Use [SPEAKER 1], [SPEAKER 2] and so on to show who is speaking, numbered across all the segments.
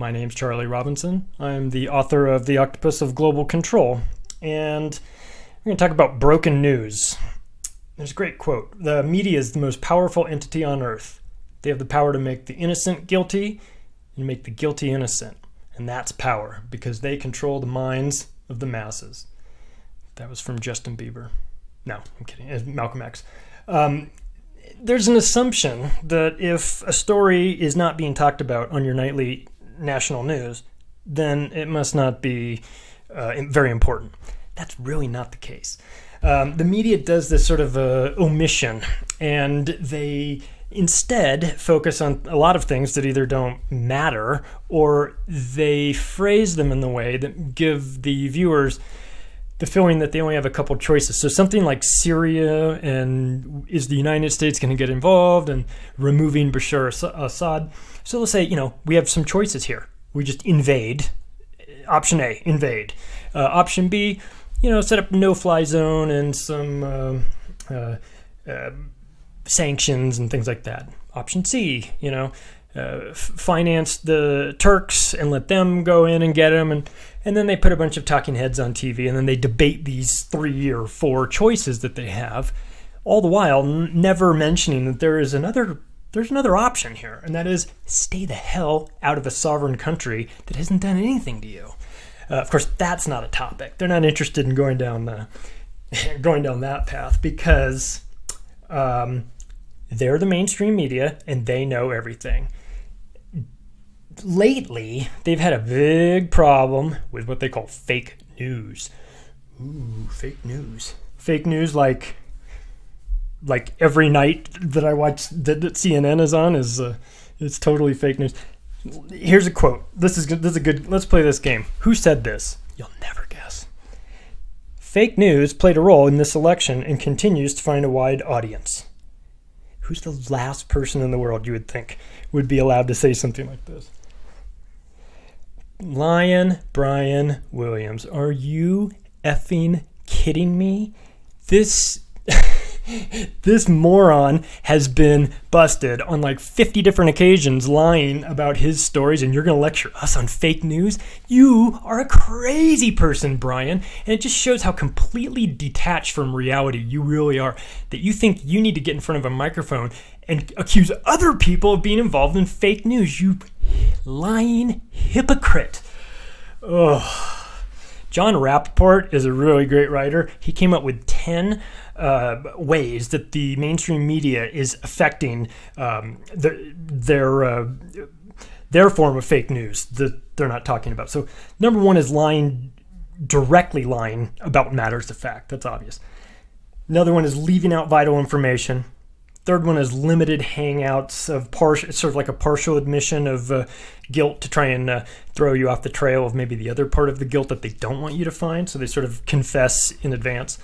[SPEAKER 1] My name's Charlie Robinson. I'm the author of The Octopus of Global Control, and we're going to talk about broken news. There's a great quote. The media is the most powerful entity on earth. They have the power to make the innocent guilty and make the guilty innocent. And that's power, because they control the minds of the masses. That was from Justin Bieber. No, I'm kidding. It's Malcolm X. There's an assumption that if a story is not being talked about on your nightly national news, then it must not be very important. That's really not the case. The media does this sort of omission, and they instead focus on a lot of things that either don't matter or they phrase them in the way that give the viewers the feeling that they only have a couple choices. So something like Syria and is the United States going to get involved and removing Bashar Assad. So let's say, we have some choices here. We just invade. Option A, invade. Option B, set up a no-fly zone and some sanctions and things like that. Option C, finance the Turks and let them go in and get them, and then they put a bunch of talking heads on TV, and then they debate these 3 or 4 choices that they have, all the while never mentioning that there's another option here, and that is stay the hell out of a sovereign country that hasn't done anything to you. Of course, that's not a topic. They're not interested in going down that path because they're the mainstream media and they know everything. Lately, they've had a big problem with what they call fake news. Ooh, fake news. Fake news like every night that I watch that CNN is on it's totally fake news. Here's a quote. This is a good. Let's play this game. Who said this? You'll never guess. Fake news played a role in this election and continues to find a wide audience. Who's the last person in the world you would think would be allowed to say something like this? Lion Brian Williams. Are you effing kidding me? This moron has been busted on like 50 different occasions lying about his stories, and you're going to lecture us on fake news? You are a crazy person, Brian. And it just shows how completely detached from reality you really are, that you think you need to get in front of a microphone and accuse other people of being involved in fake news. You lying hypocrite. Oh. John Rappaport is a really great writer. He came up with 10 ways that the mainstream media is affecting their form of fake news that they're not talking about. So number 1 is directly lying about matters of fact. That's obvious. Another one is leaving out vital information. Third one is limited hangouts of sort of like a partial admission of guilt to try and throw you off the trail of maybe the other part of the guilt that they don't want you to find. So they sort of confess in advance.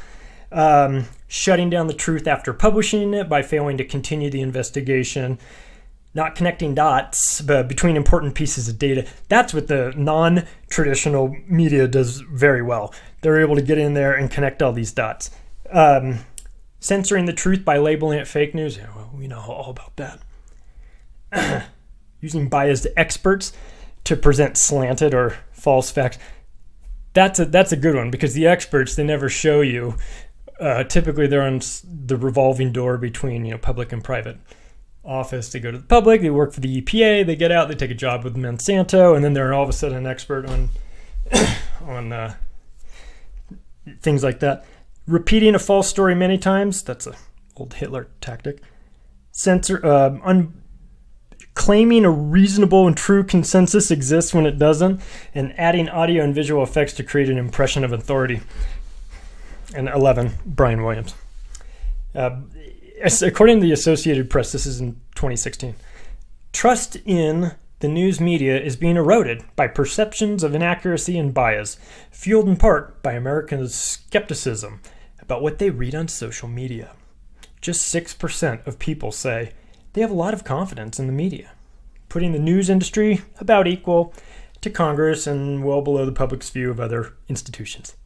[SPEAKER 1] Shutting down the truth after publishing it by failing to continue the investigation. Not connecting dots between important pieces of data. That's what the non-traditional media does very well. They're able to get in there and connect all these dots. Censoring the truth by labeling it fake news. Yeah, well, we know all about that. Using biased experts to present slanted or false facts. That's a good one, because the experts, they never show you. Typically, they're on the revolving door between public and private office. They go to the public, they work for the EPA, they get out, they take a job with Monsanto, and then they're all of a sudden an expert on things like that. Repeating a false story many times, that's an old Hitler tactic. Claiming a reasonable and true consensus exists when it doesn't, and adding audio and visual effects to create an impression of authority. And 11, Brian Williams. According to the Associated Press, this is in 2016, trust in the news media is being eroded by perceptions of inaccuracy and bias, fueled in part by Americans' skepticism about what they read on social media. Just 6% of people say they have a lot of confidence in the media, putting the news industry about equal to Congress and well below the public's view of other institutions.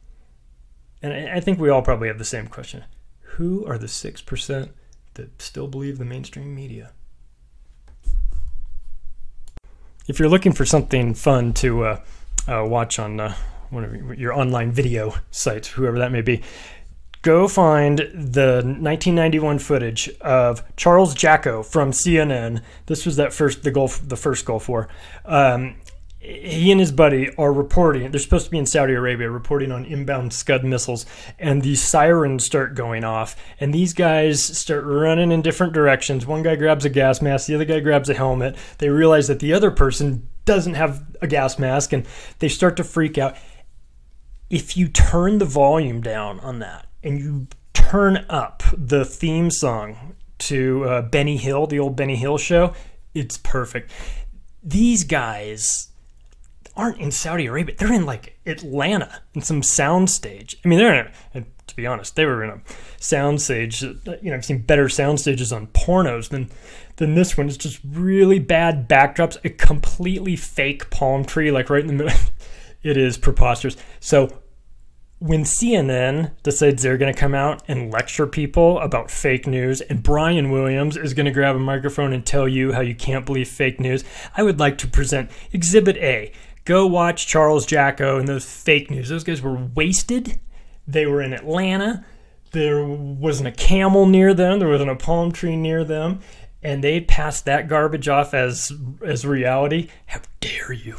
[SPEAKER 1] And I think we all probably have the same question. Who are the 6% that still believe the mainstream media? if you're looking for something fun to watch on one of your online video sites, whoever that may be, go find the 1991 footage of Charles Jacko from CNN. This was the first Gulf War. He and his buddy are reporting. They're supposed to be in Saudi Arabia, reporting on inbound Scud missiles, and these sirens start going off, and these guys start running in different directions. One guy grabs a gas mask, the other guy grabs a helmet. They realize that the other person doesn't have a gas mask, and they start to freak out. If you turn the volume down on that, and you turn up the theme song to Benny Hill, the old Benny Hill show, it's perfect. These guys aren't in Saudi Arabia. They're in like Atlanta in some soundstage. I mean, to be honest, they were in a soundstage. I've seen better sound stages on pornos than this one. It's just really bad backdrops, a completely fake palm tree, like right in the middle. It is preposterous. So when CNN decides they're going to come out and lecture people about fake news, and Brian Williams is going to grab a microphone and tell you how you can't believe fake news, I would like to present Exhibit A. Go watch Charles Jacko and those fake news. Those guys were wasted. They were in Atlanta. There wasn't a camel near them. There wasn't a palm tree near them. And they passed that garbage off as reality. How dare you?